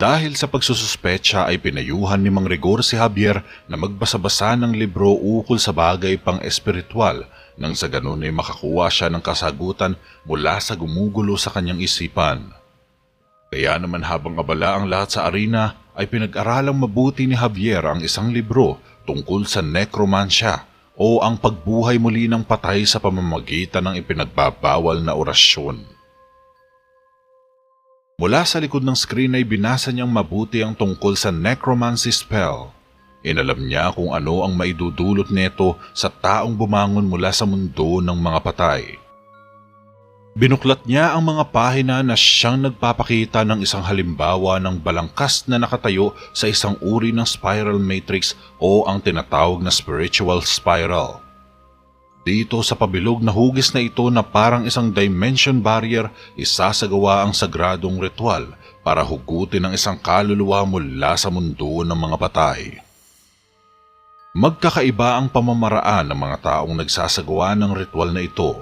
Dahil sa pagsususpecha ay pinayuhan ni Mang Rigor si Javier na magbasa-basa ng libro ukol sa bagay pang-espiritual nang sa ganun ay makakuha siya ng kasagutan mula sa gumugulo sa kanyang isipan. Kaya naman habang abala ang lahat sa arena ay pinag-aralang mabuti ni Javier ang isang libro tungkol sa necromancia o ang pagbuhay muli ng patay sa pamamagitan ng ipinagbabawal na orasyon. Mula sa likod ng screen ay binasa niyang mabuti ang tungkol sa necromancy spell. Inalam niya kung ano ang maidudulot nito sa taong bumangon mula sa mundo ng mga patay. Binuklat niya ang mga pahina na siyang nagpapakita ng isang halimbawa ng balangkas na nakatayo sa isang uri ng spiral matrix o ang tinatawag na spiritual spiral. Dito sa pabilog na hugis na ito na parang isang dimension barrier, isasagawa ang sagradong ritual para hugutin ang isang kaluluwa mula sa mundo ng mga patay. Magkakaiba ang pamamaraan ng mga taong nagsasagawa ng ritual na ito.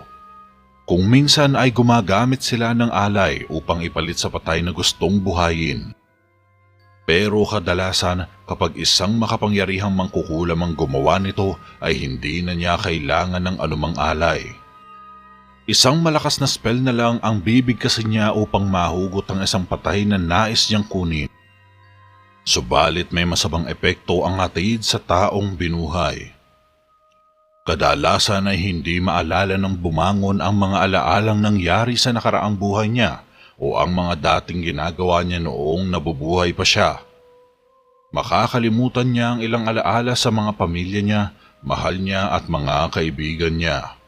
Kung minsan ay gumagamit sila ng alay upang ipalit sa patay na gustong buhayin. Pero kadalasan kapag isang makapangyarihang mangkukulam ang gumawa nito ay hindi na niya kailangan ng anumang alay. Isang malakas na spell na lang ang bibigkasin niya upang mahugot ang isang patay na nais niyang kunin. Subalit may masamang epekto ang hatid sa taong binuhay. Kadalasan ay hindi maalala ng bumangon ang mga alaalang nangyari sa nakaraang buhay niya o ang mga dating ginagawa niya noong nabubuhay pa siya. Makakalimutan niya ang ilang alaala sa mga pamilya niya, mahal niya at mga kaibigan niya.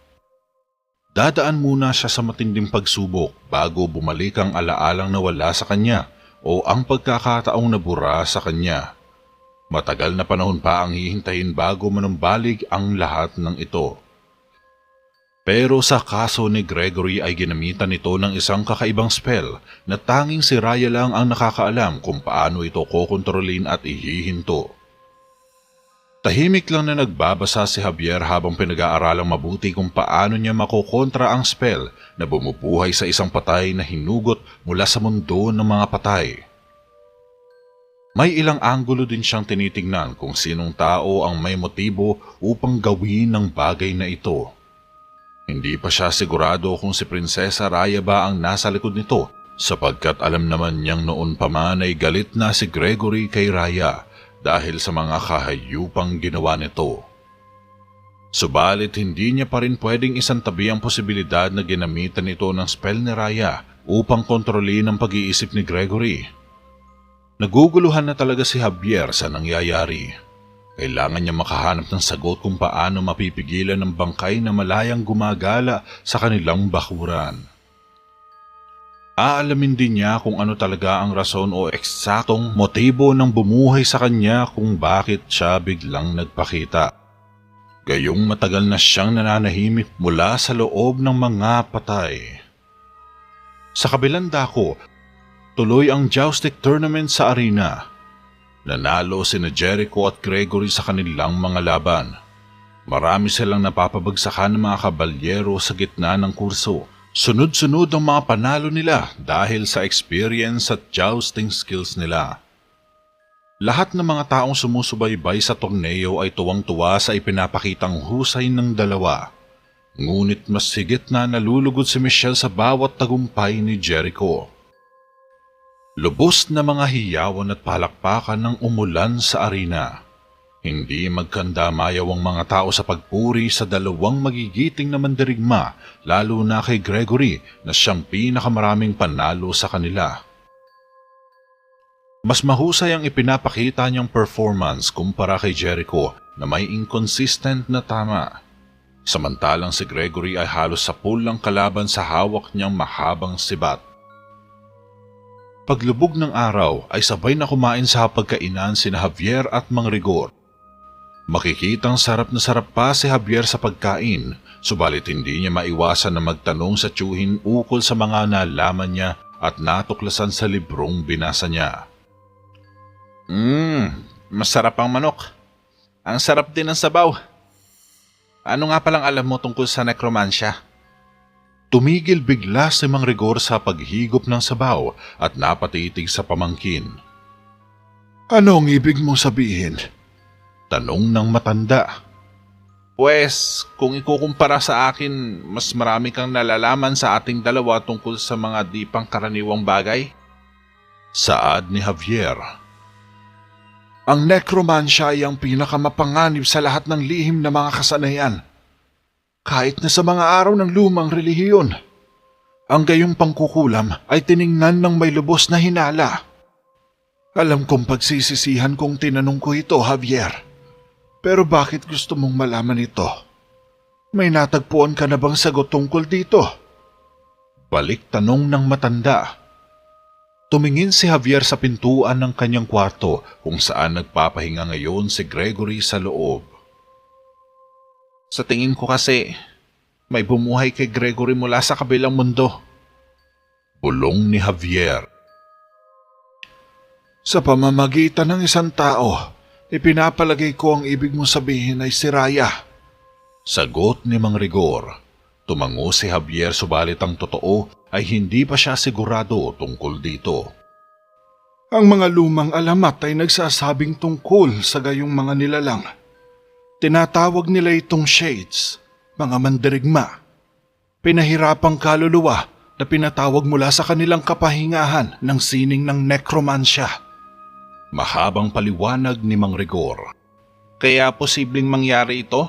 Dadaan muna siya sa matinding pagsubok bago bumalik ang alaalang nawala sa kanya o ang pagkakataong nabura sa kanya. Matagal na panahon pa ang hihintayin bago manumbalik ang lahat ng ito. Pero sa kaso ni Gregory ay ginamitan nito ng isang kakaibang spell na tanging si Raya lang ang nakakaalam kung paano ito kokontrolin at ihihinto. Tahimik lang na nagbabasa si Javier habang pinag-aaralang mabuti kung paano niya makokontra ang spell na bumubuhay sa isang patay na hinugot mula sa mundo ng mga patay. May ilang anggulo din siyang tinitingnan kung sinong tao ang may motibo upang gawin ng bagay na ito. Hindi pa siya sigurado kung si Prinsesa Raya ba ang nasa likod nito sapagkat alam naman niyang noon pa man ay galit na si Gregory kay Raya dahil sa mga kahayupang ginawa nito. Subalit hindi niya pa rin pwedeng isantabi ang posibilidad na ginamitan ito ng spell ni Raya upang kontrolin ang pag-iisip ni Gregory. Naguguluhan na talaga si Javier sa nangyayari. Kailangan niya makahanap ng sagot kung paano mapipigilan ng bangkay na malayang gumagala sa kanilang bakuran. Aalamin din niya kung ano talaga ang rason o eksaktong motibo ng bumuhay sa kanya kung bakit siya biglang nagpakita. Gayong matagal na siyang nananahimik mula sa loob ng mga patay. Sa kabilang dako, tuloy ang jousting tournament sa arena. Nanalo sina Jericho at Gregory sa kanilang mga laban. Marami silang napapabagsakan ng mga kabalyero sa gitna ng kurso. Sunod-sunod ang mga panalo nila dahil sa experience at jousting skills nila. Lahat ng mga taong sumusubaybay sa torneo ay tuwang-tuwa sa ipinapakitang husay ng dalawa. Ngunit mas higit na nalulugod si Michelle sa bawat tagumpay ni Jericho. Lubos na mga hiyawan at palakpakan ng umulan sa arena. Hindi magkandamayaw ang mga tao sa pagpuri sa dalawang magigiting na mandirigma, lalo na kay Gregory na siyang pinakamaraming panalo sa kanila. Mas mahusay ang ipinapakita niyang performance kumpara kay Jericho na may inconsistent na tama. Samantalang si Gregory ay halos sapul lang kalaban sa hawak niyang mahabang sibat. Paglubog ng araw ay sabay na kumain sa hapagkainan sina Javier at Mang Rigor. Makikitang sarap na sarap pa si Javier sa pagkain, subalit hindi niya maiwasan na magtanong sa tiyuhin ukol sa mga nalaman niya at natuklasan sa librong binasa niya. Masarap ang manok. Ang sarap din ng sabaw. Ano nga palang alam mo tungkol sa necromancia? Tumigil bigla si Mang Rigor sa paghigop ng sabaw at napatitig sa pamangkin. Anong ibig mong sabihin? Tanong ng matanda. Pwes, kung ikukumpara sa akin, mas marami kang nalalaman sa ating dalawa tungkol sa mga di pangkaraniwang bagay. Saad ni Javier. Ang necromancia ay ang pinakamapanganib sa lahat ng lihim na mga kasanayan. Kahit na sa mga araw ng lumang relihiyon, ang gayong pangkukulam ay tiningnan ng may lubos na hinala. Alam kong pagsisisihan kung tinanong ko ito, Javier. Pero bakit gusto mong malaman ito? May natagpuan ka na bang sagot tungkol dito? Balik tanong ng matanda. Tumingin si Javier sa pintuan ng kanyang kwarto kung saan nagpapahinga ngayon si Gregory sa loob. Sa tingin ko kasi, may bumuhay kay Gregory mula sa kabilang mundo. Bulong ni Javier. Sa pamamagitan ng isang tao, ipinapalagay ko ang ibig mong sabihin ay si Raya. Sagot ni Mang Rigor. Tumango si Javier subalit ang totoo ay hindi pa siya sigurado tungkol dito. Ang mga lumang alamat ay nagsasabing tungkol sa gayong mga nilalang. Tinatawag nila itong shades, mga mandirigma. Pinahirapang kaluluwa na pinatawag mula sa kanilang kapahingahan ng sining ng necromancia. Mahabang paliwanag ni Mang Rigor. Kaya posibleng mangyari ito?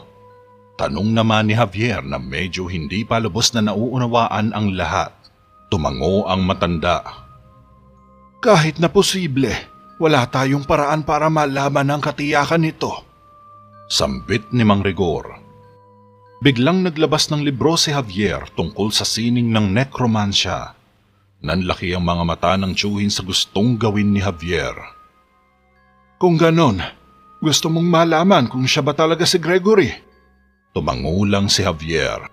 Tanong naman ni Javier na medyo hindi pa lubos na nauunawaan ang lahat. Tumango ang matanda. Kahit na posible, wala tayong paraan para malaman ang katiyakan nito. Sambit ni Mang Rigor. Biglang naglabas ng libro si Javier tungkol sa sining ng necromancia. Nanlaki ang mga mata ng tiyuhin sa gustong gawin ni Javier. Kung ganon, gusto mong malaman kung siya ba talaga si Gregory? Tumango lang si Javier.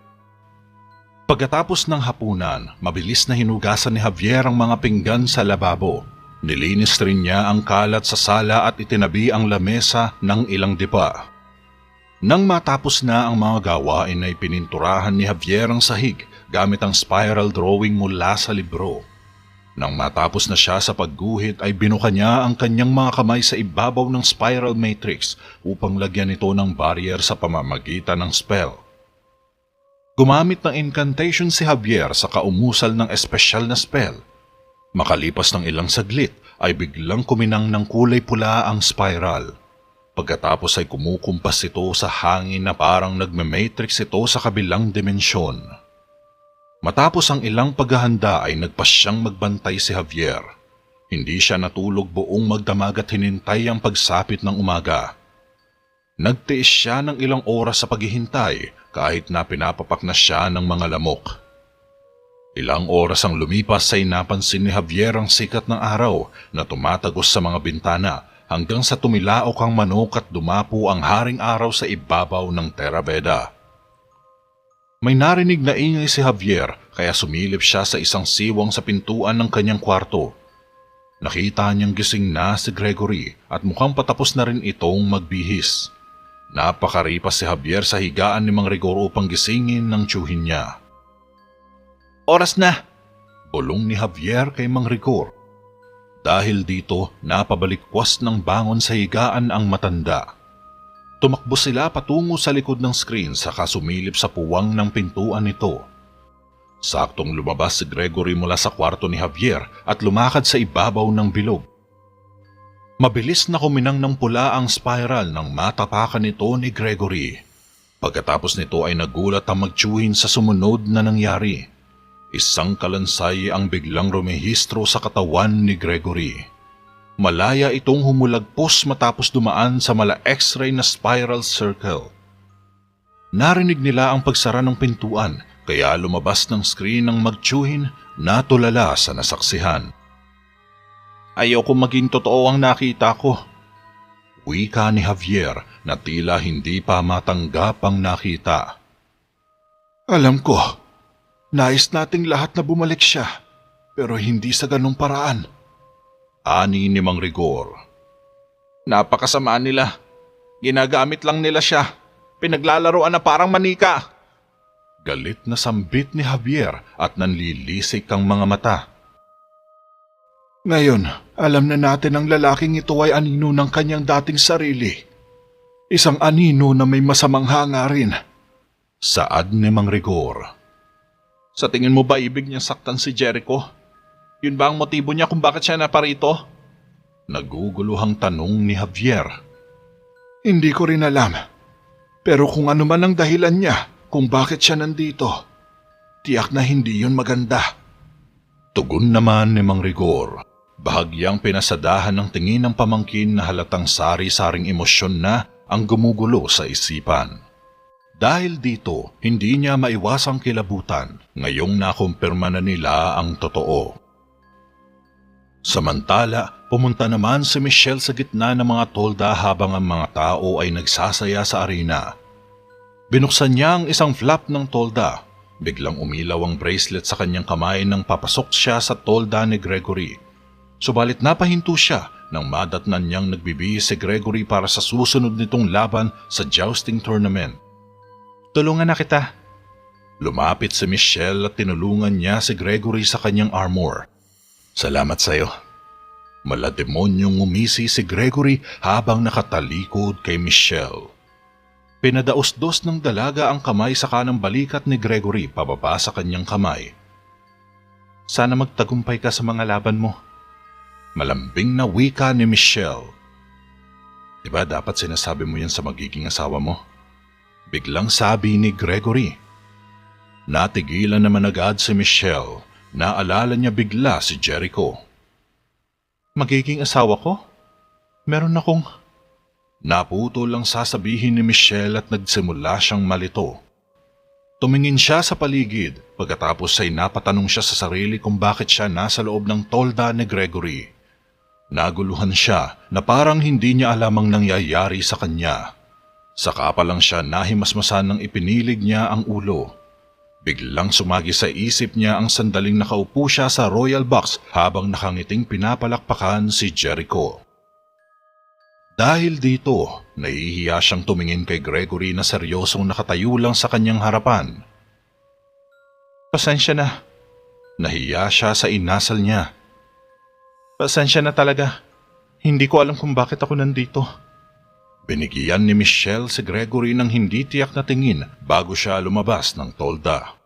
Pagkatapos ng hapunan, mabilis na hinugasan ni Javier ang mga pinggan sa lababo. Nilinis rin niya ang kalat sa sala at itinabi ang lamesa ng ilang dipa. Nang matapos na ang mga gawain ay pininturahan ni Javier ang sahig gamit ang spiral drawing mula sa libro. Nang matapos na siya sa pagguhit ay binuka niya ang kanyang mga kamay sa ibabaw ng spiral matrix upang lagyan ito ng barrier sa pamamagitan ng spell. Gumamit ng incantation si Javier sa kaumusal ng espesyal na spell. Makalipas ng ilang saglit ay biglang kuminang ng kulay pula ang spiral. Pagkatapos ay kumukumpas ito sa hangin na parang nagme-matrix ito sa kabilang dimensyon. Matapos ang ilang paghahanda ay nagpasyang magbantay si Javier. Hindi siya natulog buong magdamag at hinintay ang pagsapit ng umaga. Nagtiis siya ng ilang oras sa paghihintay kahit na pinapapak na siya ng mga lamok. Ilang oras ang lumipas ay napansin ni Javier ang sikat ng araw na tumatagos sa mga bintana hanggang sa tumilaok ang manok at dumapo ang haring araw sa ibabaw ng Terabeda. May narinig na ingay si Javier kaya sumilip siya sa isang siwang sa pintuan ng kanyang kwarto. Nakita niyang gising na si Gregory at mukhang patapos na rin itong magbihis. Napakaripas si Javier sa higaan ni Mang Rigor upang gisingin ng tiyuhin niya. Oras na! Bulong ni Javier kay Mang Rigor. Dahil dito, napabalikwas ng bangon sa higaan ang matanda. Tumakbo sila patungo sa likod ng screen saka sumilip sa puwang ng pintuan nito. Saktong lumabas si Gregory mula sa kwarto ni Javier at lumakad sa ibabaw ng bilog. Mabilis na kuminang ng pula ang spiral nang matapakan nito ni Gregory. Pagkatapos nito ay nagulat ang magtiyuhin sa sumunod na nangyari. Isang kalansay ang biglang rumehistro sa katawan ni Gregory. Malaya itong humulagpos matapos dumaan sa mala X-ray na spiral circle. Narinig nila ang pagsara ng pintuan kaya lumabas ng screen ng magtiyuhin na tulala sa nasaksihan. Ayoko maging totoo ang nakita ko. Wika ni Javier na tila hindi pa matanggap ang nakita. Alam ko, nais nating lahat na bumalik siya pero hindi sa ganung paraan. Ani ni Mang Rigor. Napakasama nila. Ginagamit lang nila siya. Pinaglalaroan na parang manika. Galit na sambit ni Javier at nanlilisik ang mga mata. Ngayon, alam na natin ang lalaking ito ay anino ng kanyang dating sarili. Isang anino na may masamang hangarin. Saad ni Mang Rigor. Sa tingin mo ba ibig niyang saktan si Jericho? Yun ba ang motibo niya kung bakit siya naparito? Naguguluhang tanong ni Javier. Hindi ko rin alam. Pero kung ano man ang dahilan niya kung bakit siya nandito, tiyak na hindi yun maganda. Tugon naman ni Mang Rigor. Bahagyang pinasadahan ng tingin ng pamangkin na halatang sari-saring emosyon na ang gumugulo sa isipan. Dahil dito, hindi niya maiwasang kilabutan ngayong nakumpirma na nila ang totoo. Samantala, pumunta naman si Michelle sa gitna ng mga tolda habang ang mga tao ay nagsasaya sa arena. Binuksan niya ang isang flap ng tolda. Biglang umilaw ang bracelet sa kanyang kamay nang papasok siya sa tolda ni Gregory. Subalit napahinto siya nang madatnan niyang nagbibihis si Gregory para sa susunod nitong laban sa jousting tournament. Tulungan na kita. Lumapit si Michelle at tinulungan niya si Gregory sa kanyang armor. Salamat sa'yo. Malademonyong ngumisi si Gregory habang nakatalikod kay Michelle. Pinadaos-dos ng dalaga ang kamay sa kanang balikat ni Gregory pababa sa kanyang kamay. Sana magtagumpay ka sa mga laban mo. Malambing na wika ni Michelle. Diba dapat sinasabi mo yan sa magiging asawa mo? Biglang sabi ni Gregory. Natigilan naman agad si Michelle. Naalala niya bigla si Jericho. Magiging asawa ko? Meron akong... Naputo lang sasabihin ni Michelle at nagsimula siyang malito. Tumingin siya sa paligid pagkatapos ay napatanong siya sa sarili kung bakit siya nasa loob ng tolda ni Gregory. Naguluhan siya na parang hindi niya alam ang nangyayari sa kanya. Saka pa lang siya nahimasmasan nang ipinilig niya ang ulo. Biglang sumagi sa isip niya ang sandaling nakaupo siya sa royal box habang nakangiting pinapalakpakan si Jericho. Dahil dito, nahihiya siyang tumingin kay Gregory na seryosong nakatayo lang sa kanyang harapan. Pasensya na. Nahiya siya sa inasal niya. Pasensya na talaga. Hindi ko alam kung bakit ako nandito. Binigyan ni Michelle si Gregory ng hindi tiyak na tingin bago siya lumabas ng tolda.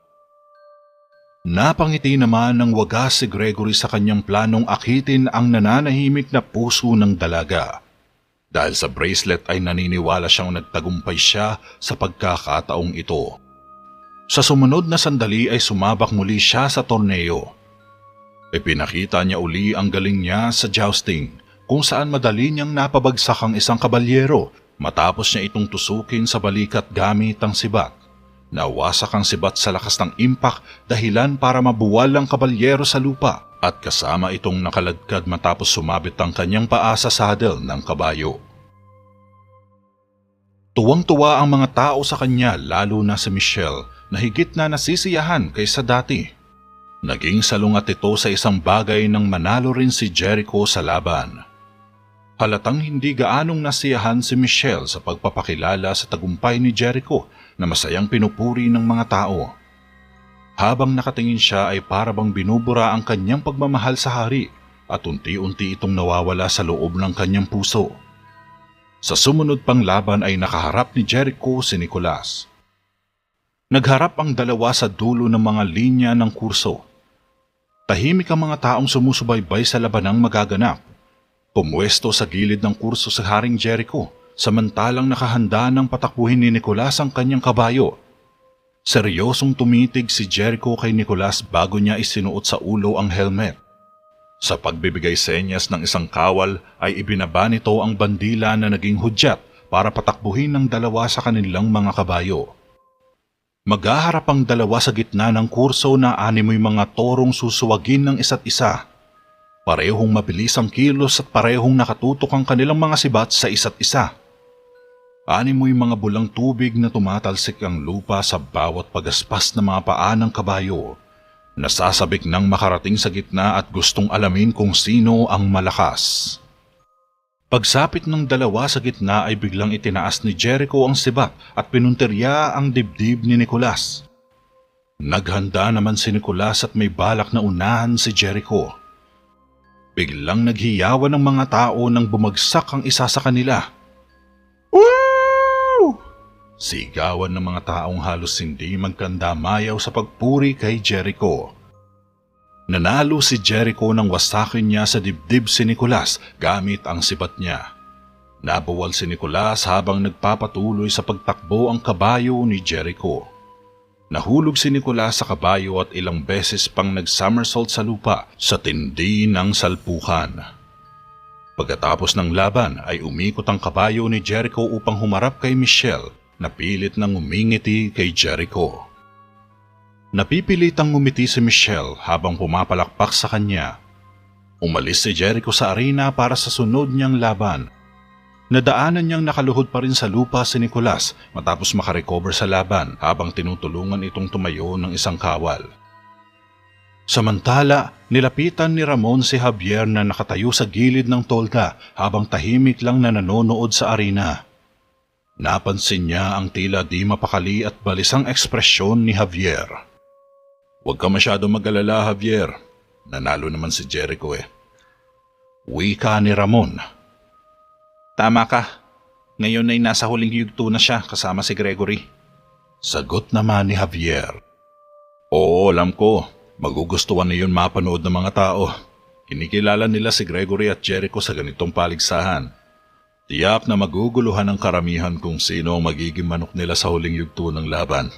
Napangiti naman ng wagas si Gregory sa kanyang planong akitin ang nananahimik na puso ng dalaga. Dahil sa bracelet ay naniniwala siyang nagtagumpay siya sa pagkakataong ito. Sa sumunod na sandali ay sumabak muli siya sa torneo. Ipinakita niya uli ang galing niya sa jousting kung saan madali niyang napabagsak ang isang kabalyero matapos niya itong tusukin sa balikat gamit ang sibat. Nawasak ang sibat sa lakas ng impact dahilan para mabuwal ang kabalyero sa lupa at kasama itong nakaladkad matapos sumabit ang kanyang paa sa saddle ng kabayo. Tuwang-tuwa ang mga tao sa kanya lalo na si Michelle na higit na nasisiyahan kaysa dati. Naging salungat ito sa isang bagay nang manalo rin si Jericho sa laban. Halatang hindi gaanong nasiyahan si Michelle sa pagpapakilala sa tagumpay ni Jericho na masayang pinupuri ng mga tao. Habang nakatingin siya ay parabang binubura ang kanyang pagmamahal sa hari at unti-unti itong nawawala sa loob ng kanyang puso. Sa sumunod pang laban ay nakaharap ni Jericho si Nicolas. Nagharap ang dalawa sa dulo ng mga linya ng kurso. Tahimik ang mga taong sumusubaybay sa labanang magaganap. Pumuesto sa gilid ng kurso si Haring Jericho, samantalang nakahanda ng patakbuhin ni Nicolas ang kanyang kabayo. Seryosong tumitig si Jericho kay Nicolas bago niya isinuot sa ulo ang helmet. Sa pagbibigay senyas ng isang kawal ay ibinaba nito ang bandila na naging hudyat para patakbuhin ng dalawa sa kanilang mga kabayo. Maghaharap ang dalawa sa gitna ng kurso na animoy mga torong susuwagin ng isa't isa. Parehong mabilis ang kilos at parehong nakatutok ang kanilang mga sibat sa isa't isa. Animoy mga bulang tubig na tumatalsik ang lupa sa bawat pagaspas ng mga paa ng kabayo. Nasasabik nang makarating sa gitna at gustong alamin kung sino ang malakas. Pagsapit ng dalawa sa gitna ay biglang itinaas ni Jericho ang sibat at pinuntirya ang dibdib ni Nicolas. Naghanda naman si Nicolas at may balak na unahan si Jericho. Biglang naghiyawan ng mga tao nang bumagsak ang isa sa kanila. Woo! Sigawan ng mga taong halos hindi magkandamayaw sa pagpuri kay Jericho. Nanalo si Jericho nang wasakin niya sa dibdib si Nicolas gamit ang sibat niya. Nabuwal si Nicolas habang nagpapatuloy sa pagtakbo ang kabayo ni Jericho. Nahulog si Nicolas sa kabayo at ilang beses pang nag-somersault sa lupa sa tindi ng salpukan. Pagkatapos ng laban ay umikot ang kabayo ni Jericho upang humarap kay Michelle na pilit nang umingiti kay Jericho. Napipilitang ngumiti si Michelle habang pumapalakpak sa kanya. Umalis si Jericho sa arena para sa sunod niyang laban. Nadaanan niyang nakaluhod pa rin sa lupa si Nicolas matapos makarecover sa laban habang tinutulungan itong tumayo ng isang kawal. Samantala, nilapitan ni Ramon si Javier na nakatayo sa gilid ng tolda habang tahimik lang na nanonood sa arena. Napansin niya ang tila di mapakali at balisang ekspresyon ni Javier. "Huwag ka masyado mag-alala, Javier. Nanalo naman si Jericho eh." Wika ni Ramon. Tama ka. Ngayon ay nasa huling yugto na siya kasama si Gregory. Sagot naman ni Javier. "Oo, alam ko. Magugustuhan na yun mapanood ng mga tao. Kinikilala nila si Gregory at Jericho sa ganitong paligsahan. Tiyak na maguguluhan ang karamihan kung sino ang magiging manok nila sa huling yugto ng laban."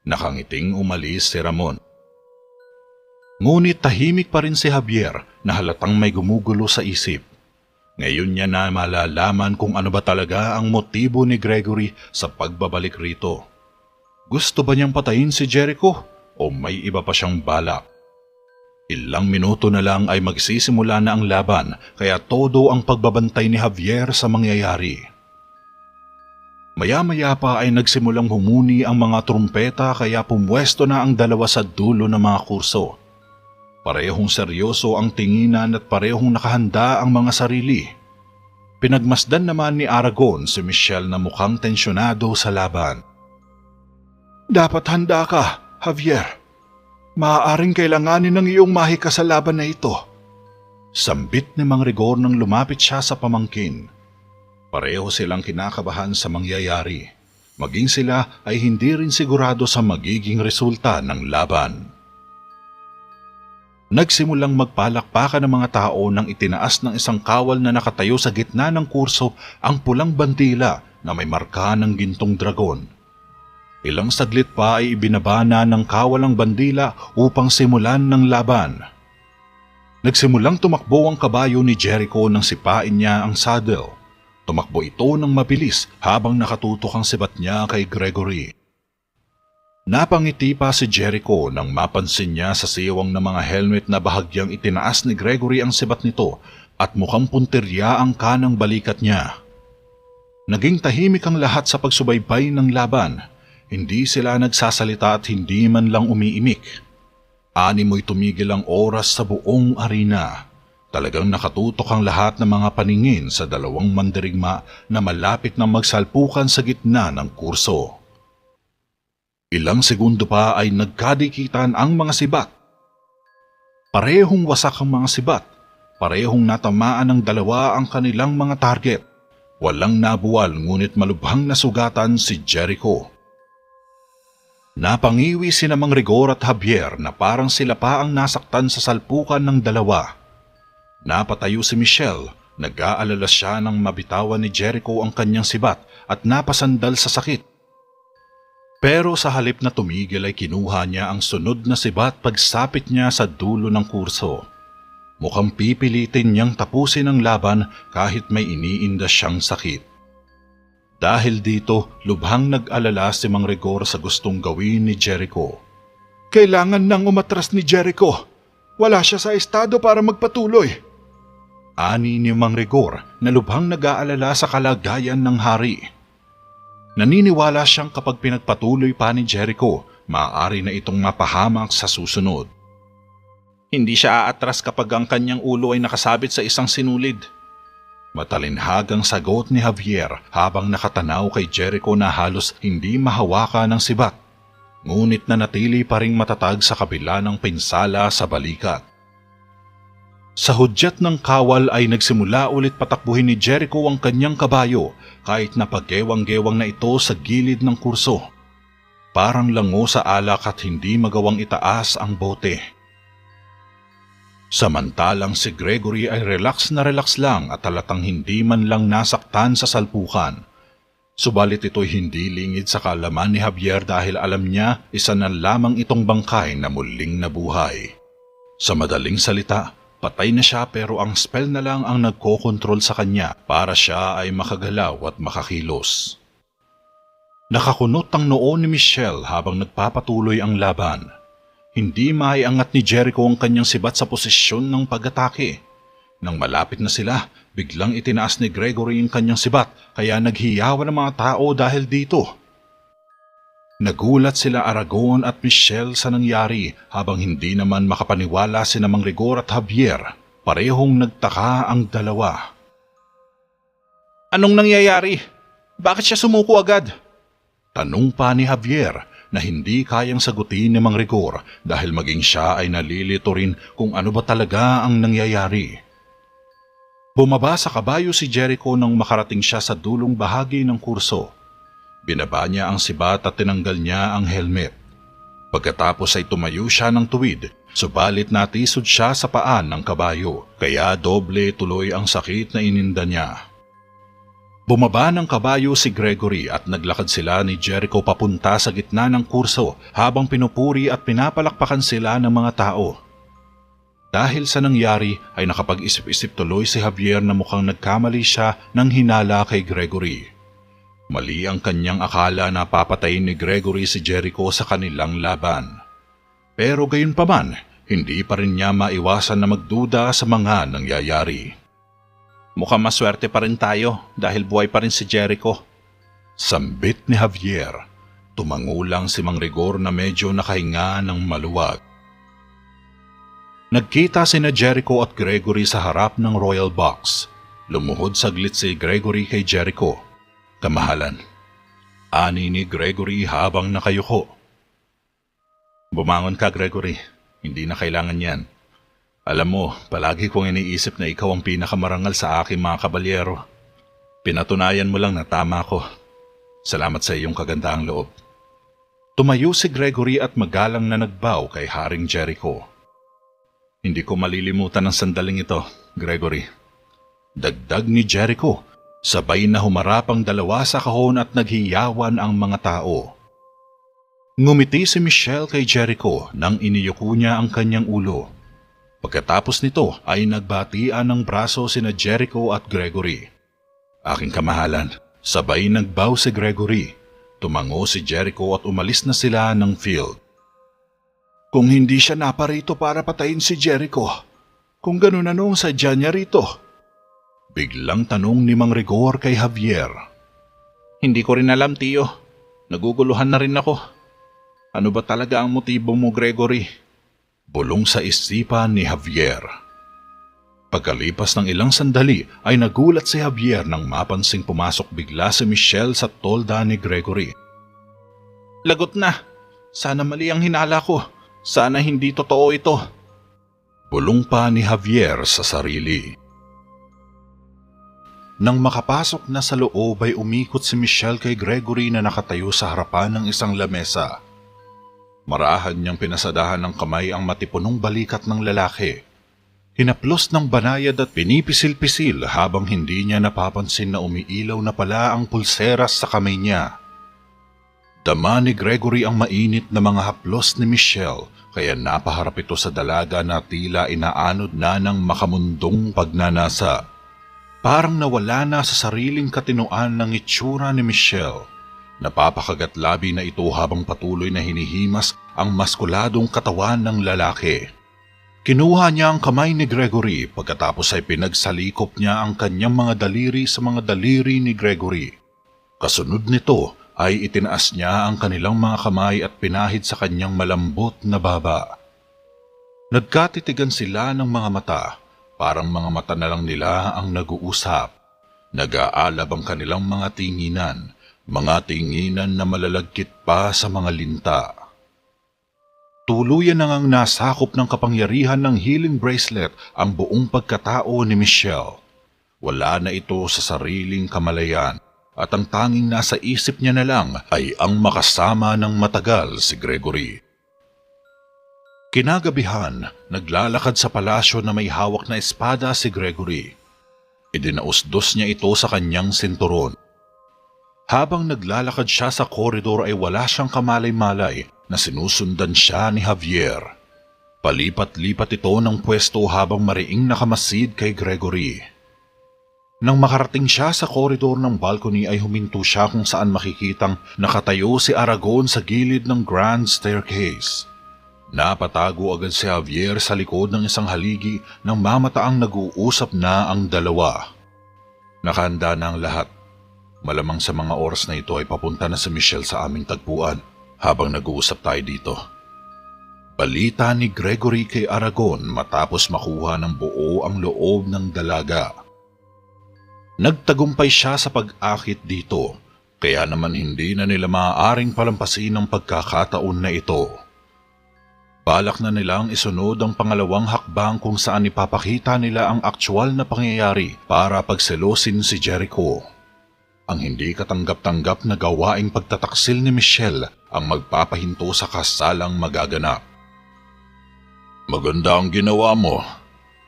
Nakangiting umalis si Ramon. Ngunit tahimik pa rin si Javier na halatang may gumugulo sa isip. Ngayon niya na malalaman kung ano ba talaga ang motibo ni Gregory sa pagbabalik rito. Gusto ba niyang patayin si Jericho o may iba pa siyang balak? Ilang minuto na lang ay magsisimula na ang laban kaya todo ang pagbabantay ni Javier sa mangyayari. Maya-maya pa ay nagsimulang humuni ang mga trumpeta kaya pumwesto na ang dalawa sa dulo ng mga kurso. Parehong seryoso ang tinginan at parehong nakahanda ang mga sarili. Pinagmasdan naman ni Aragon si Michelle na mukhang tensyonado sa laban. "Dapat handa ka, Javier. Maaaring kailanganin ng iyong mahika sa laban na ito." Sambit ni Mang Rigor nang lumapit siya sa pamangkin. Pareho silang kinakabahan sa mangyayari. Maging sila ay hindi rin sigurado sa magiging resulta ng laban. Nagsimulang magpalakpakan ng mga tao nang itinaas ng isang kawal na nakatayo sa gitna ng kurso ang pulang bandila na may marka ng gintong dragon. Ilang saglit pa ay ibinabana ng kawal ang bandila upang simulan ng laban. Nagsimulang tumakbo ang kabayo ni Jericho nang sipain niya ang saddle. Tumakbo ito ng mabilis habang nakatutok ang sibat niya kay Gregory. Napangiti pa si Jericho nang mapansin niya sa siwang ng mga helmet na bahagyang itinaas ni Gregory ang sibat nito at mukhang puntirya ang kanang balikat niya. Naging tahimik ang lahat sa pagsubaybay ng laban. Hindi sila nagsasalita at hindi man lang umiimik. Animoy tumigil ang oras sa buong arena. Talagang nakatutok ang lahat ng mga paningin sa dalawang mandirigma na malapit na magsalpukan sa gitna ng kurso. Ilang segundo pa ay nagkadikitan ang mga sibat. Parehong wasak ang mga sibat. Parehong natamaan ng dalawa ang kanilang mga target. Walang nabuwal ngunit malubhang nasugatan si Jericho. Napangiwi sina Mang Rigor at Javier na parang sila pa ang nasaktan sa salpukan ng dalawa. Napatayo si Michelle. Nag-aalala siya nang mabitawan ni Jericho ang kanyang sibat at napasandal sa sakit. Pero sa halip na tumigil ay kinuha niya ang sunod na sibat pagsapit niya sa dulo ng kurso. Mukhang pipilitin niyang tapusin ang laban kahit may iniinda siyang sakit. Dahil dito, lubhang nag-alala si Mang Rigor sa gustong gawin ni Jericho. "Kailangan nang umatras ni Jericho. Wala siya sa estado para magpatuloy." Ani ni Mang Rigor na lubhang nag-aalala sa kalagayan ng hari. Naniniwala siyang kapag pinagpatuloy pa ni Jericho, maaari na itong mapahamak sa susunod. Hindi siya aatras kapag ang kanyang ulo ay nakasabit sa isang sinulid. Matalinhagang sagot ni Javier habang nakatanaw kay Jericho na halos hindi mahawakan ng sibat. Ngunit nanatili pa ring matatag sa kabila ng pinsala sa balikat. Sa hudyat ng kawal ay nagsimula ulit patakbuhin ni Jericho ang kanyang kabayo kahit napagewang-gewang na ito sa gilid ng kurso. Parang lango sa alak at hindi magawang itaas ang bote. Samantalang si Gregory ay relax na relax lang at halatang hindi man lang nasaktan sa salpukan. Subalit ito'y hindi lingid sa kaalaman ni Javier dahil alam niya isa na lamang itong bangkay na muling nabuhay. Sa madaling salita, patay na siya pero ang spell na lang ang nagkokontrol sa kanya para siya ay makagalaw at makakilos. Nakakunot ang noo ni Michelle habang nagpapatuloy ang laban. Hindi maiangat ni Jericho ang kanyang sibat sa posisyon ng pag-atake. Nang malapit na sila, biglang itinaas ni Gregory ang kanyang sibat kaya naghiyawan ang mga tao dahil dito. Nagulat sila Aragon at Michelle sa nangyari habang hindi naman makapaniwala sina Mang Rigor at Javier. Parehong nagtaka ang dalawa. Anong nangyayari? Bakit siya sumuko agad? Tanong pa ni Javier na hindi kayang sagutin ni Mang Rigor dahil maging siya ay nalilito rin kung ano ba talaga ang nangyayari. Bumaba sa kabayo si Jericho nang makarating siya sa dulong bahagi ng kurso. Binaba niya ang sibat at tinanggal niya ang helmet. Pagkatapos ay tumayo siya ng tuwid, subalit natisod siya sa paan ng kabayo, kaya doble tuloy ang sakit na ininda niya. Bumaba ng kabayo si Gregory at naglakad sila ni Jericho papunta sa gitna ng kurso habang pinupuri at pinapalakpakan sila ng mga tao. Dahil sa nangyari ay nakapag-isip-isip tuloy si Javier na mukhang nagkamali siya ng hinala kay Gregory. Mali ang kanyang akala na papatayin ni Gregory si Jericho sa kanilang laban. Pero gayunpaman, hindi pa rin niya maiwasan na magduda sa mga nangyayari. Mukhang maswerte pa rin tayo dahil buhay pa rin si Jericho. Sambit ni Javier. Tumangulang si Mang Rigor na medyo nakahinga ng maluwag. Nagkita sina Jericho at Gregory sa harap ng royal box. Lumuhod saglit si Gregory kay Jericho. Kamahalan. Ani ni Gregory habang nakayuko. Bumangon ka, Gregory. Hindi na kailangan yan. Alam mo, palagi kong iniisip na ikaw ang pinakamarangal sa aking mga kabalyero. Pinatunayan mo lang na tama ko. Salamat sa iyong kagandaang loob. Tumayo si Gregory at magalang na nagbow kay Haring Jericho. Hindi ko malilimutan ang sandaling ito, Gregory. Dagdag ni Jericho, sabay na humarap ang dalawa sa kahon at naghiyawan ang mga tao. Ngumiti si Michelle kay Jericho nang iniyuko niya ang kanyang ulo. Pagkatapos nito ay nagbatian ng braso sina Jericho at Gregory. Aking kamahalan, sabay nagbow si Gregory. Tumango si Jericho at umalis na sila ng field. Kung hindi siya naparito para patayin si Jericho, kung ganun anong sadya niya rito? Biglang tanong ni Mang Rigor kay Javier. Hindi ko rin alam, Tiyo. Naguguluhan na rin ako. Ano ba talaga ang motibo mo, Gregory? Bulong sa isipan ni Javier. Pagkalipas ng ilang sandali ay nagulat si Javier nang mapansing pumasok bigla si Michelle sa tolda ni Gregory. Lagot na. Sana mali ang hinala ko. Sana hindi totoo ito. Bulong pa ni Javier sa sarili. Nang makapasok na sa loob ay umikot si Michelle kay Gregory na nakatayo sa harapan ng isang lamesa. Marahan niyang pinasadahan ng kamay ang matipunong balikat ng lalaki. Hinaplos ng banayad at pinipisil-pisil habang hindi niya napapansin na umiilaw na pala ang pulseras sa kamay niya. Dama ni Gregory ang mainit na mga haplos ni Michelle kaya napaharap ito sa dalaga na tila inaanod na ng makamundong pagnanasa. Parang nawala na sa sariling katinoan ng itsura ni Michelle. Napapakagat labi na ito habang patuloy na hinihimas ang maskuladong katawan ng lalaki. Kinuha niya ang kamay ni Gregory pagkatapos ay pinagsalikop niya ang kanyang mga daliri sa mga daliri ni Gregory. Kasunod nito ay itinaas niya ang kanilang mga kamay at pinahid sa kanyang malambot na baba. Nagkatitigan sila ng mga mata, parang mga mata na lang nila ang nag-uusap. Nag-aalab ang kanilang mga tinginan na malalagkit pa sa mga linta. Tuluyan na ngang nasakop ng kapangyarihan ng healing bracelet ang buong pagkatao ni Michelle. Wala na ito sa sariling kamalayan at ang tanging nasa isip niya na lang ay ang makasama ng matagal si Gregory. Kinagabihan, naglalakad sa palasyo na may hawak na espada si Gregory. Idinausdos niya ito sa kanyang sinturon. Habang naglalakad siya sa koridor ay wala siyang kamalay-malay na sinusundan siya ni Javier. Palipat-lipat ito ng pwesto habang mariing nakamasid kay Gregory. Nang makarating siya sa koridor ng balcony ay huminto siya kung saan makikitang nakatayo si Aragon sa gilid ng grand staircase. Napatago agad si Javier sa likod ng isang haligi nang mamataang nag-uusap na ang dalawa. Nakahanda na ang lahat. Malamang sa mga oras na ito ay papunta na si Michelle sa aming tagpuan habang nag-uusap tayo dito. Balita ni Gregory kay Aragon matapos makuha ng buo ang loob ng dalaga. Nagtagumpay siya sa pag-akit dito, kaya naman hindi na nila maaaring palampasin ang pagkakataon na ito. Balak na nilang isunod ang pangalawang hakbang kung saan ipapakita nila ang aktwal na pangyayari para pagselosin si Jericho. Ang hindi katanggap-tanggap na gawaing pagtataksil ni Michelle ang magpapahinto sa kasalang magaganap. Maganda ang ginawa mo.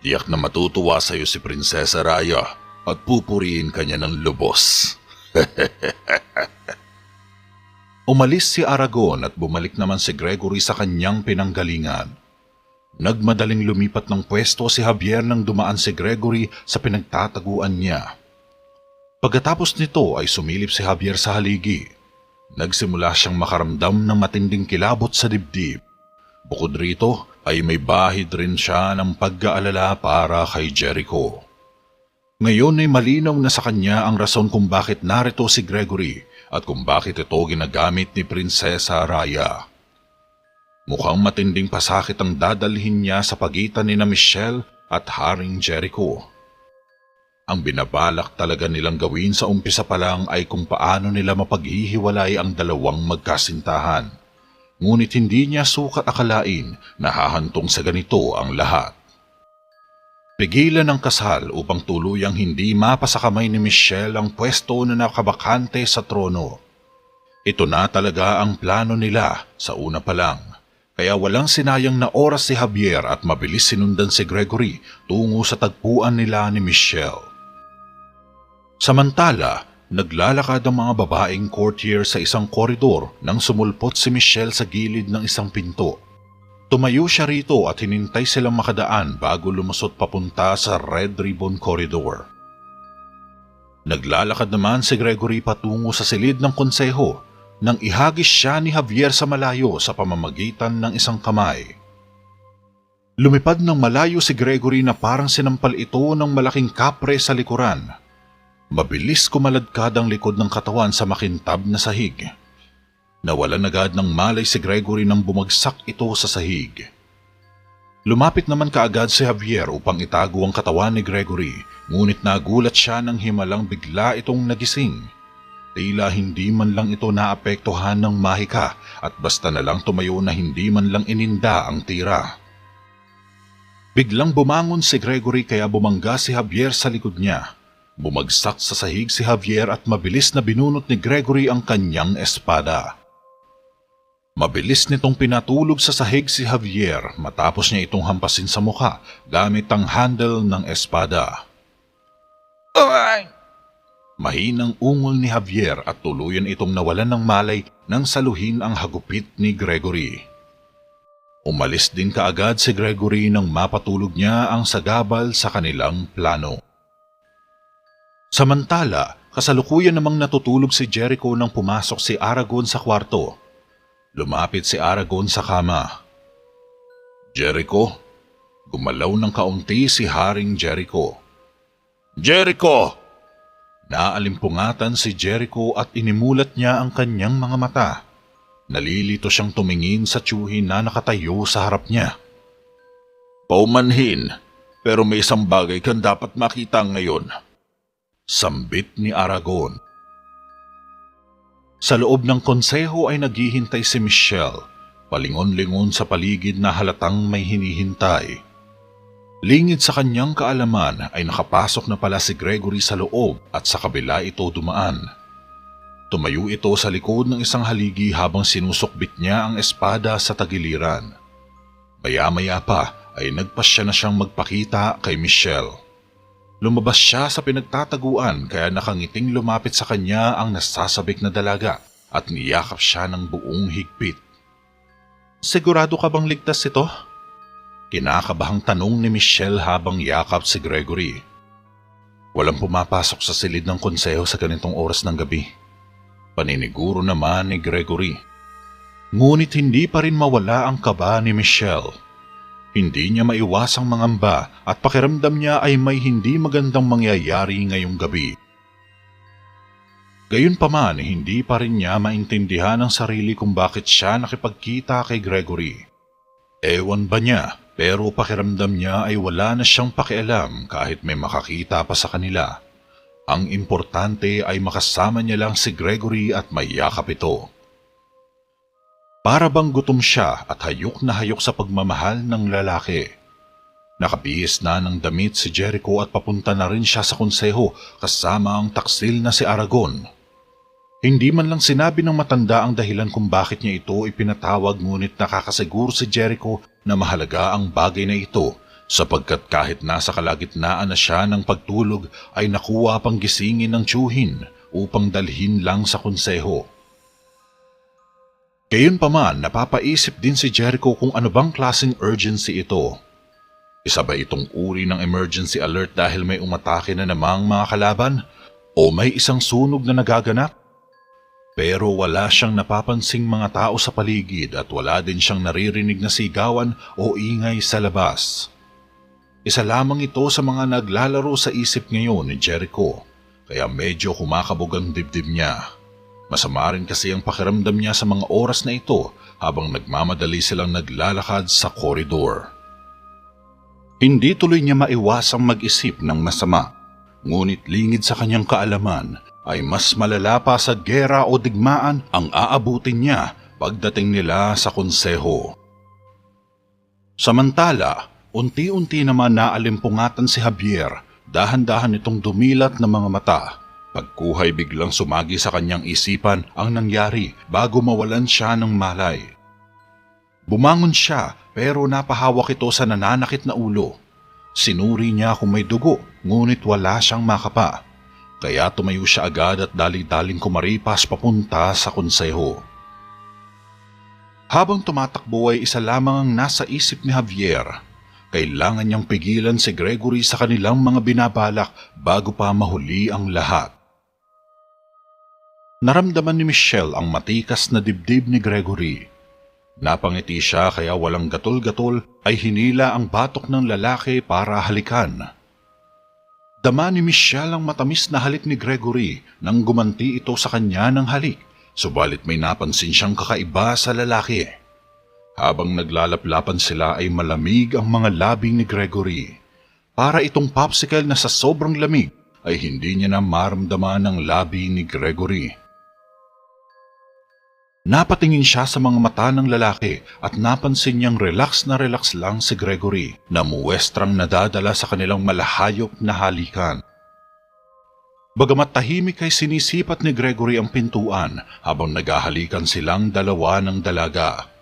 Tiyak na matutuwa sa iyo si Prinsesa Raya at pupurihin ka niya ng lubos. Umalis si Aragon at bumalik naman si Gregory sa kanyang pinanggalingan. Nagmadaling lumipat ng pwesto si Javier nang dumaan si Gregory sa pinagtataguan niya. Pagkatapos nito ay sumilip si Javier sa haligi. Nagsimula siyang makaramdam ng matinding kilabot sa dibdib. Bukod rito ay may bahid rin siya ng pag-aalala para kay Jericho. Ngayon ay malinaw na sa kanya ang rason kung bakit narito si Gregory at kung bakit ito ginagamit ni Prinsesa Raya. Mukhang matinding pasakit ang dadalhin niya sa pagitan ni na Michelle at Haring Jericho. Ang binabalak talaga nilang gawin sa umpisa pa lang ay kung paano nila mapaghihiwalay ang dalawang magkasintahan. Ngunit hindi niya sukat akalain na hahantong sa ganito ang lahat. Pigilan ang kasal upang tuluyang hindi mapasakamay ni Michelle ang pwesto na nakabakante sa trono. Ito na talaga ang plano nila sa una pa lang, kaya walang sinayang na oras si Javier at mabilis sinundan si Gregory tungo sa tagpuan nila ni Michelle. Samantala, naglalakad ang mga babaeng courtier sa isang koridor nang sumulpot si Michelle sa gilid ng isang pinto. Tumayo siya rito at hinintay silang makadaan bago lumusot papunta sa Red Ribbon Corridor. Naglalakad naman si Gregory patungo sa silid ng konseho nang ihagis siya ni Javier sa malayo sa pamamagitan ng isang kamay. Lumipad ng malayo si Gregory na parang sinampal ito ng malaking kapre sa likuran. Mabilis kumaladkad ang likod ng katawan sa makintab na sahig. Nawalan agad ng malay si Gregory nang bumagsak ito sa sahig. Lumapit naman kaagad si Javier upang itago ang katawan ni Gregory, ngunit nagulat siya nang himalang bigla itong nagising. Tila hindi man lang ito naapektuhan ng mahika at basta na lang tumayo na hindi man lang ininda ang tira. Biglang bumangon si Gregory kaya bumangga si Javier sa likod niya. Bumagsak sa sahig si Javier at mabilis na binunot ni Gregory ang kanyang espada. Mabilis nitong pinatulog sa sahig si Javier matapos niya itong hampasin sa mukha gamit ang handle ng espada. Ay! Mahinang ungol ni Javier at tuluyan itong nawalan ng malay nang saluhin ang hagupit ni Gregory. Umalis din kaagad si Gregory nang mapatulog niya ang sagabal sa kanilang plano. Samantala, kasalukuyan namang natutulog si Jericho nang pumasok si Aragon sa kwarto. Lumapit si Aragon sa kama. Jericho? Gumalaw ng kaunti si Haring Jericho. Jericho! Naalimpungatan si Jericho at inimulat niya ang kanyang mga mata. Nalilito siyang tumingin sa tiyuhin na nakatayo sa harap niya. Paumanhin, pero may isang bagay kang dapat makita ngayon. Sambit ni Aragon. Sa loob ng konseho ay naghihintay si Michelle. palingon-lingon sa paligid na halatang may hinihintay. Lingid sa kanyang kaalaman ay nakapasok na pala si Gregory sa loob at sa kabila ito dumaan. Tumayo ito sa likod ng isang haligi habang sinusukbit niya ang espada sa tagiliran. Maya-maya pa ay nagpasya na siyang magpakita kay Michelle. Lumabas siya sa pinagtataguan kaya nakangiting lumapit sa kanya ang nasasabik na dalaga at niyakap siya ng buong higpit. "Sigurado ka bang ligtas ito?" Kinakabahang tanong ni Michelle habang yakap si Gregory. "Walang pumapasok sa silid ng konseho sa ganitong oras ng gabi," paniniguro naman ni Gregory. Ngunit hindi pa rin mawala ang kaba ni Michelle. Hindi niya maiwasang mangamba at pakiramdam niya ay may hindi magandang mangyayari ngayong gabi. Gayunpaman, hindi pa rin niya maintindihan ang sarili kung bakit siya nakipagkita kay Gregory. Ewan ba niya, pero pakiramdam niya ay wala na siyang pakialam kahit may makakita pa sa kanila. Ang importante ay makasama niya lang si Gregory at mayakap ito. Para bang gutom siya at hayok na hayok sa pagmamahal ng lalaki. Nakabihis na ng damit si Jericho at papunta na rin siya sa konseho kasama ang taksil na si Aragon. Hindi man lang sinabi ng matanda ang dahilan kung bakit niya ito ipinatawag, ngunit nakakasiguro si Jericho na mahalaga ang bagay na ito sapagkat kahit nasa kalagitnaan na siya ng pagtulog ay nakuha pang gisingin ng tiyuhin upang dalhin lang sa konseho. Gayunpaman, napapaisip din si Jericho kung ano bang klaseng urgency ito. Isa ba itong uri ng emergency alert dahil may umatake na namang mga kalaban o may isang sunog na nagaganap? Pero wala siyang napapansing mga tao sa paligid at wala din siyang naririnig na sigawan o ingay sa labas. Isa lamang ito sa mga naglalaro sa isip ngayon ni Jericho, kaya medyo kumakabog ang dibdib niya. Masama rin kasi ang pakiramdam niya sa mga oras na ito habang nagmamadali silang naglalakad sa koridor. Hindi tuloy niya maiwasang mag-isip ng masama, ngunit lingid sa kanyang kaalaman ay mas malala pa sa gera o digmaan ang aabutin niya pagdating nila sa konseho. Samantala, unti-unti naman naalimpungatan si Javier, dahan-dahan itong dumilat ng mga mata. Pagkuhay biglang sumagi sa kanyang isipan ang nangyari bago mawalan siya ng malay. Bumangon siya pero napahawak ito sa nananakit na ulo. Sinuri niya kung may dugo ngunit wala siyang makapa. Kaya tumayo siya agad at dali-daling kumaripas papunta sa konseho. Habang tumatakbo ay isa lamang ang nasa isip ni Javier. Kailangan niyang pigilan si Gregory sa kanilang mga binabalak bago pa mahuli ang lahat. Naramdaman ni Michelle ang matikas na dibdib ni Gregory. Napangiti siya kaya walang gatol-gatol ay hinila ang batok ng lalaki para halikan. Dama ni Michelle ang matamis na halik ni Gregory nang gumanti ito sa kanya ng halik, subalit may napansin siyang kakaiba sa lalaki. Habang naglalaplapan sila ay malamig ang mga labing ni Gregory. Para itong popsicle na sa sobrang lamig ay hindi niya na maramdaman ang labi ni Gregory. Napatingin siya sa mga mata ng lalaki at napansin niyang relax lang si Gregory na muwestrang nadadala sa kanilang malahayop na halikan. Bagamat tahimik ay sinisipat ni Gregory ang pintuan habang naghahalikan silang dalawa ng dalaga.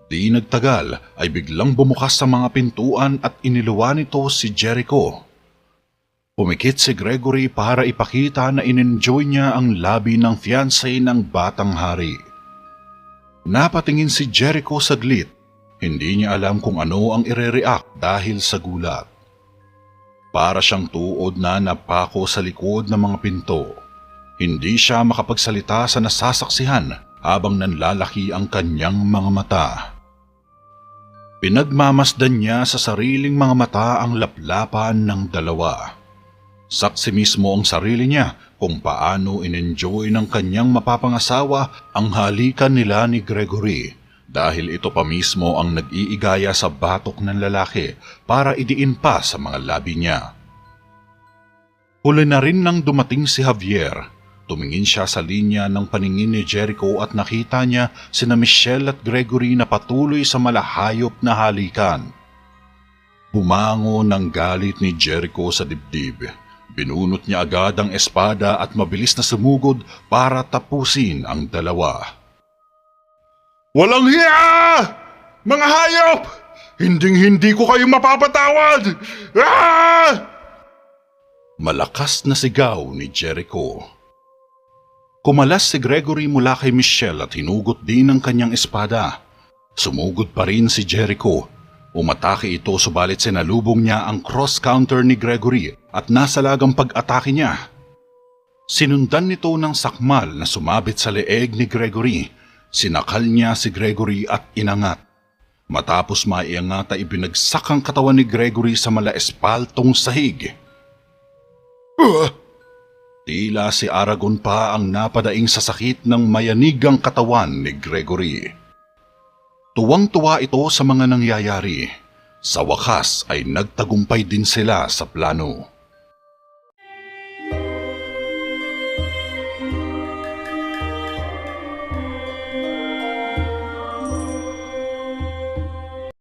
Di nagtagal ay biglang bumukas sa mga pintuan at iniluwa nito si Jericho. Pumikit si Gregory para ipakita na in-enjoy niya ang labi ng fiancé ng batang hari. Napatingin si Jericho saglit. Hindi niya alam kung ano ang ire-react dahil sa gulat. Para siyang tuod na napako sa likod ng mga pinto. Hindi siya makapagsalita sa nasasaksihan habang nanlalaki ang kanyang mga mata. Pinagmamasdan niya sa sariling mga mata ang laplapan ng dalawa. Saksi mismo ang sarili niya kung paano in-enjoy ng kanyang mapapangasawa ang halikan nila ni Gregory dahil ito pa mismo ang nag-iigaya sa batok ng lalaki para idiin pa sa mga labi niya. Huli na rin nang dumating si Javier. Tumingin siya sa linya ng paningin ni Jericho at nakita niya sina Michelle at Gregory na patuloy sa malahayop na halikan. Bumango ng galit ni Jericho sa dibdib. Binunot niya agad ang espada at mabilis na sumugod para tapusin ang dalawa. Walang hiya! Mga hayop! Hinding-hindi ko kayo mapapatawad! Ah! Malakas na sigaw ni Jericho. Kumalas si Gregory mula kay Michelle at hinugot din ang kanyang espada. Sumugod pa rin si Jericho. Umatake ito subalit sinalubong niya ang cross-counter ni Gregory at nasalagang pag-atake niya. Sinundan nito ng sakmal na sumabit sa leeg ni Gregory. Sinakal niya si Gregory at inangat. Matapos maiangat ay ibinagsak ang katawan ni Gregory sa malaespaltong sahig. Tila si Aragon pa ang napadaing sa sakit ng mayanigang katawan ni Gregory. Tuwang-tuwa ito sa mga nangyayari. Sa wakas ay nagtagumpay din sila sa plano.